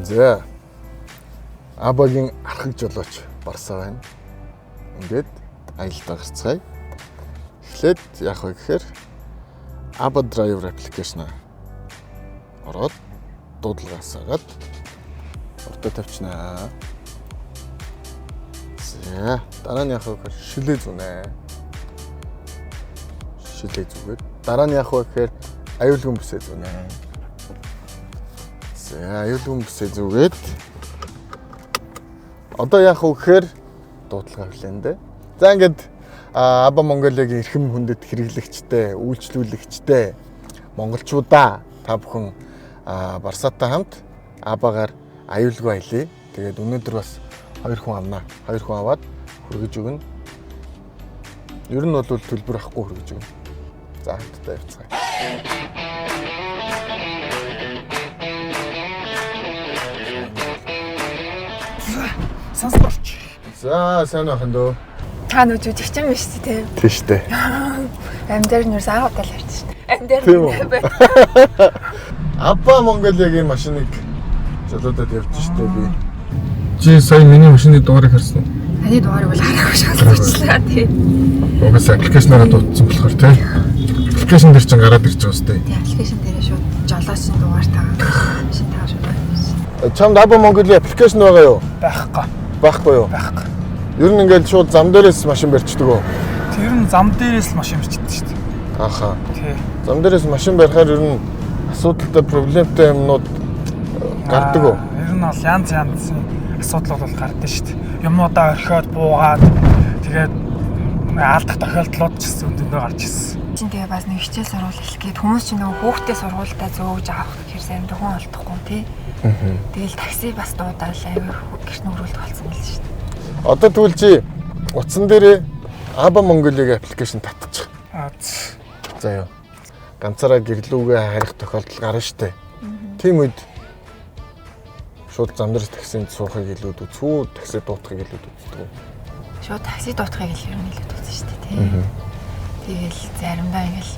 За. Абагийн архаг жолооч Барсаа байна. Ингээд аялалд гарцгаая. Эхлээд яах вэ гэхээр Aba Driver application ороод дуудлагаас агаад ордоо тавьчихнаа. За, дараа нь яах вэ гэхээр шилээ зүнэ. Шилээ зүгээд дараа нь яах вэ гэхээр аюулгүй бүсээ зүнэ. За, аюулгүй бүсээ зүгээд одоо яах вэ гэхээр дуудлага хэлэн дээ. За ингээд Aba Mongolia-гийн эрхэм хүндэт хэрэглэгчтэй, үйлчлүүлэгчтэй монголчуудаа та бүхэн Барсаатай хамт Абагаар аюулгүй аялъя. Тэгээд өнөөдөр бас 2 хүн авнаа. 2 хүн аваад хүргэж өгнө. Ер нь бол төлбөр авахгүй хүргэж өгнө. За хамтдаа явцгаая. Сонсгорч. За сайн ахын дөө. Та нүд жүжигчин биш үү те? Тийм шүү дээ. Амьдэр нэрс аавдаа л ярьж шүү дээ. Амьдэр байна. Aba Mongolia-гийн машиныг жолоодод явж штэ би. Чи сая миний машины дугаарыг харсан уу? Таны дугаарыг бол харахгүй шалгуулчлаа тий. Угаас аппликейшнаараа дуудсан болохоор тий. Аппликейшн дээр чинь гараад ирж байгаа сте. Тий, аппликейшн дээрээ шууд жолоочин дугаар тагаа. Машин тагаа шууд байна. Чамд Aba Mongolia аппликейшн байгаа юу? Байхгүй. Байхгүй юу? Байхгүй. Ер нь ингээд шууд зам дээрээс машин барьчдаг уу? Тэр нь зам дээрээс л машин барьчихдээ шүү дээ. Ааха. Тий. Зам дээрээс машин барихаар ер нь асуудалтай, проблемтай юмнууд гардаг уу? Ер нь бол янз янзын асуудал бол гардаг шүү дээ. Юмнуудаа орхиод буугаад тэгээд алдах тохиолдлууд ч гэсэн өндөрөө гарч ирсэн. Чин тэгээ бас нэг хичээл сурвал хэлэх гээд хүмүүс чинь нөгөө хүүхдээ сургуультай зөөж авах гэхээр заримдаа хүн олдохгүй тий. Тэгэл такси бас дуудаал аягүй гэрт нөрүүлдэг болсон байл шүү дээ. Одоо тэгвэл чи утсан дээрээ Aba Mongolia-гийн аппликейшн татчих. За ёо. Ганцаараа гэрлүүгээ харих тохиолдол гарна штэ. Тийм үед шууд зам дээрс таксинд суухыг илүүд үзүү, такси дуутахыг илүүд үздэг үү? Шууд такси дуутахыг л ер нь илүүд үзсэн шүү дээ тий. Тэгэл заримдаа ингээл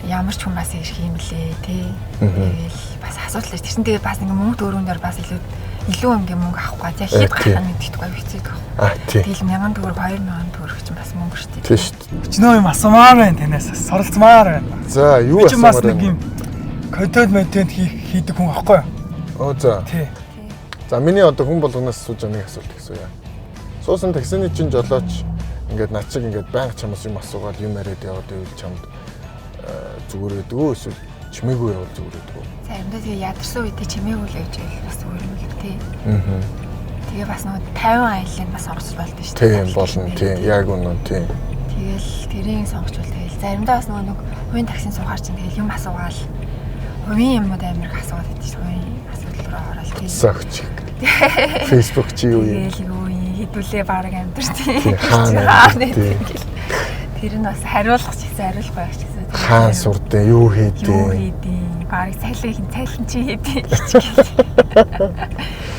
ямар ч хүн бас ирэх юм лээ тий. Тэгэл бас асуудал ирж тийм тэгээ бас ингээ мөнгө төрөөндөр бас илүү ингээ мөнгө авахгүй. За хэд гарах нь мэддэггүй хэцүү байх. Тий. Тэгэл 1000 төгрөг 2000 төгрөг чинь бас мөнгө шүү дээ. Тий шүү дээ. Чи нөө юм асуумаар байна танаас. Суралцмаар байна. За юу асуумаар байна? Чи бас нэг вэ? юм контент ментент хийдэг хүн аахгүй юу? Оо за. Тий. За миний одоо хүн болгоноос асууж байгаа нэг асуулт гэсэн юм. Суусан таксины чинь жолооч ингээд над чиг ингээд байнга чамаас юм асуугаад юм яриад яваад байвал чамд зүгээр байдаг үү эсвэл чимээгүй явал зүгээр байдаг үү? Заримдаа тэгээ ядарсан үедээ чимээгүй л явж байл бас өөр юм л тий. Тэгээ бас нөгөө 50 аяллаа бас сонгож болд нь шүү дээ. Тийм болно тий. Яг үнэн тий. Тэгэл тэрийг сонгож бол тэгэл заримдаа бас нөгөө хувийн таксин суухаар чинь тэгэл юм асуугаал. Хувийн юмуд амирх асуугаад байдаг шүү. Хувийн асуудал руу ороод тий. Согч. Facebook чи юу юм? Тэгэл юу хідүүлээ баг амтэр тий. Тэр нь бас хариулах ч гэсэн хариулахгүй байх ч гэсэн. Хаан сурдээ юу хийдээ? Баг цайлан чи хийдээ.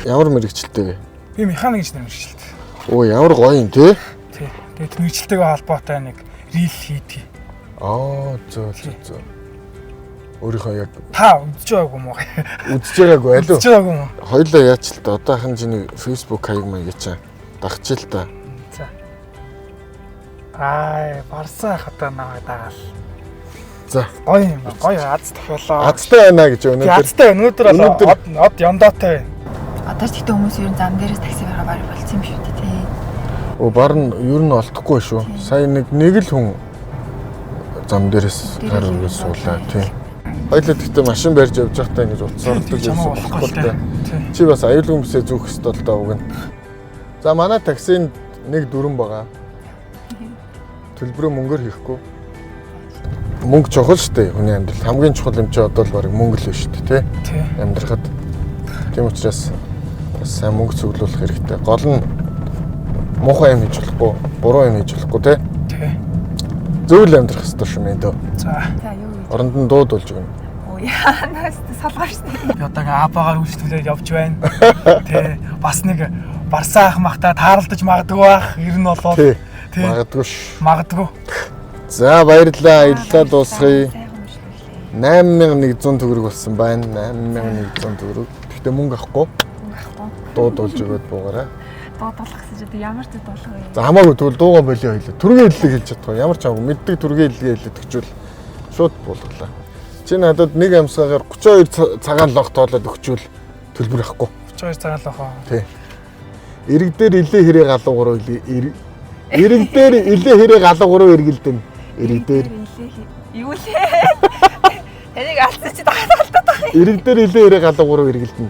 Ямар мэрэгчлээ вэ? Би механик инженер мэрэгчлээ. Оо ямар гоё юм те? Тий. Тэгээд мэрэгчлэлтэйгээ холбоотой нэг рил хийдэг. Зөө. Өөрийнхөө яг Та үзэж байгаагүй мó? үзэж байгаагүй аль уу? Үзэж байгаагүй мó? Хоёлаа яач л та одоохан чиний Facebook хаяг маяг чаа дагч л та. За. Барсаа хата наваа дагаал. За. Гоё юм ба. Гоё аз тохиолоо. Азтай байна гэж өнөөдөр. Азтай өнөөдөр од яндаатай байна. Одоо ч гэхдээ хүмүүс ер нь зам дээрээс такси гараа барь болсон юм шүү дээ тий. Оо бар нь ер нь олдохгүй шүү. Сая нэг л хүн зам дээрээс гар өргөж суулаа тий. Хоёлаа гэхдээ машин барьж явж байхдаа ингэж уцаардаж явсан болохгүй л дээ. Чи бас аюулгүй юмсээ зүүх ёстой л даа уг нь. За манай таксинд нэг дүрэн байгаа. Төлбөрөө мөнгөөр хийхгүй. Мөнгө чухал шүү дээ хүний амьдралд. Хамгийн чухал юм чи одоо л баг мөнгө л шүү дээ тий. Амьдрахад. Тийм учраас бас сайн мөнгө цуглуулах хэрэгтэй. Гол нь муухай юм хийж болохгүй, буруу юм хийж болохгүй тий. Зөв л амьдрах хэрэгтэй шүү мэн дөө. За юу вэ? Оронд нь дуудулж өгнө. Оо яанаас салгаар шүү дээ. Би одоо Абагаар үйлчлүүлээд явж байна. Тий. Бас нэг Барсаа ах махта тааралдаж магадгүй бах. Ер нь болоо. Тий. Магадгүй ш. Магадгүй. За баярлалаа. Аяллаа дуусгая. 8100 төгрөг болсон байна. 8100 төгрөг. Гэхдээ мөнгө авахгүй. Дуудуулж өгөөд буугаарай. Дуудуулах гэсэн чинь ямар ч дуулах вэ? За хамаагүй тэгвэл дуугаа болио хэлээ. Түргийн хэллэг хэлж чадахгүй. Ямар ч хамаагүй мэддэг түргийн хэллэгээ хэлээд өгчвөл шууд буулгалаа. Чи надад нэг амсгаагаар 32 цагаан лог тоолоод өгчвөл төлбөр авахгүй. 32 цагаан лог. Тий. Ирэг дээр илээ хэрэг галуу 3 ирэг дээр илээ хэрэг галуу 3 эргэлдэн. Ирэг дээр юу лээ? Энийг алцсан чи дагалдаад байгаа. Ирэг дээр илээ хэрэг галуу 3 эргэлдэн.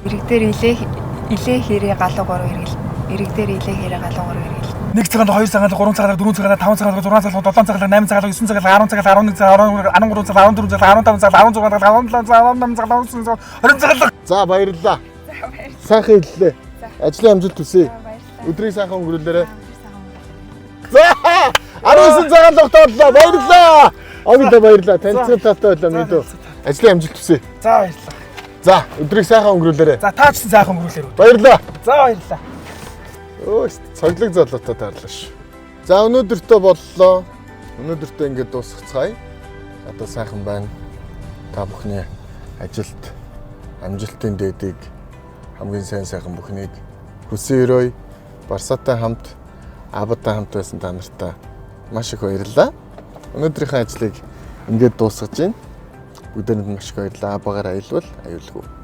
Ирэг дээр илээ хэрэг галуу 3 эргэлдэн. Ирэг дээр илээ хэрэг галуу 3 эргэлдэн. 1 цагаан лог, 2 цагаан лог, 3 цагаан лог, 4 цагаан лог, 5 цагаан лог, 6 цагаан лог, 7 цагаан лог, 8 цагаан лог, 9 цагаан лог, 10 цагаан лог, 11 цагаан лог, 13 цагаан лог, 14 цагаан лог, 15 цагаан лог, 16 цагаан лог, 17 цагаан лог, 18 цагаан лог, 20 цагаан лог. За баярлалаа. Сайхан хэллээ. Ажлын амжилт хүсье. Өдрийг сайхан өнгөрүүлээрэй. За 19 цагаан лог тоотлоо. Баярлалаа. Огт баярлалаа. Танилцсан таатай байлаа мэдөө. Ажлын амжилт хүсье. За баярлалаа. За өдрийг сайхан өнгөрүүлээрэй. За та ч сайхан өнгөрүүлээрэй. Баярлалаа. За баярлалаа. Өө цоглог золоотой таарлаа шүү. За өнөөдөртөө боллоо. Өнөөдөртөө ингээд дуусгацгаая. Одоо сайхан байна. Та бүхний ажилд амжилтын дээдийг хамгийн сайхан бүхнийг хүсэн өрөөе. Барсаатай хамт, Абатай хамт байсан та нартай маш их баярлалаа. Өнөөдрийнхөө ажлыг ингээд дуусгаж байна. Бүгдээрэнд маш их баярлалаа. Абагаар аялвал аюулгүй.